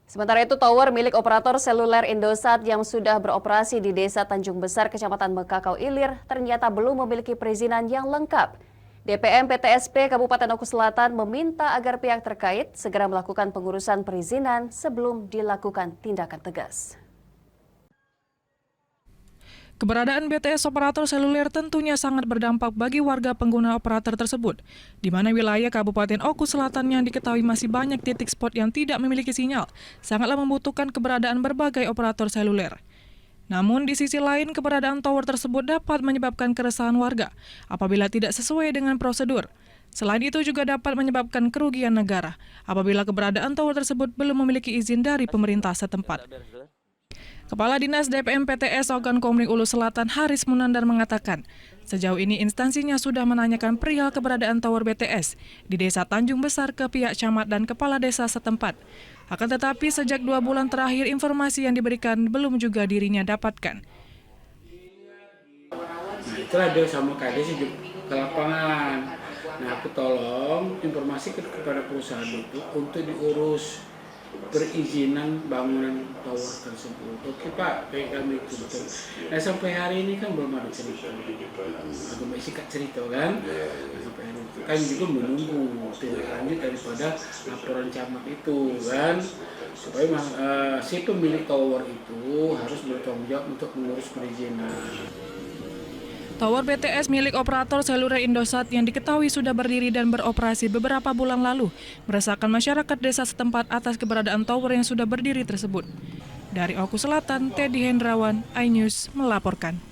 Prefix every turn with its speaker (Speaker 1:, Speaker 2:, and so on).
Speaker 1: Sementara itu, tower milik operator seluler Indosat yang sudah beroperasi di Desa Tanjung Besar, Kecamatan Mekakau Ilir, ternyata belum memiliki perizinan yang lengkap. DPM PTSP Kabupaten Oku Selatan meminta agar pihak terkait segera melakukan pengurusan perizinan sebelum dilakukan tindakan tegas.
Speaker 2: Keberadaan BTS operator seluler tentunya sangat berdampak bagi warga pengguna operator tersebut, di mana wilayah Kabupaten Oku Selatan yang diketahui masih banyak titik spot yang tidak memiliki sinyal, sangatlah membutuhkan keberadaan berbagai operator seluler. Namun di sisi lain, keberadaan tower tersebut dapat menyebabkan keresahan warga apabila tidak sesuai dengan prosedur. Selain itu juga dapat menyebabkan kerugian negara apabila keberadaan tower tersebut belum memiliki izin dari pemerintah setempat. Kepala Dinas DPM PTS Ogan Komering Ulu Selatan Haris Munandar mengatakan, sejauh ini instansinya sudah menanyakan perihal keberadaan tower BTS di Desa Tanjung Besar ke pihak camat dan kepala desa setempat. Akan tetapi sejak 2 bulan terakhir informasi yang diberikan belum juga dirinya dapatkan.
Speaker 3: Nah, itulah dia sama KD ke lapangan. Nah, aku tolong informasi kepada perusahaan itu untuk diurus perizinan bangunan tower tersebut. Oke Pak, baik kami itu betul. Nah sampai hari ini kan belum ada cerita. Aku masih cerita kan. Nah, sampai hari itu kan juga menunggu tindak lanjut daripada laporan camat itu kan. Supaya si pemilik tower itu harus bertanggung jawab untuk mengurus perizinan.
Speaker 2: Tower BTS milik operator seluler Indosat yang diketahui sudah berdiri dan beroperasi beberapa bulan lalu meresahkan masyarakat desa setempat atas keberadaan tower yang sudah berdiri tersebut. Dari Oku Selatan, Teddy Hendrawan, iNews melaporkan.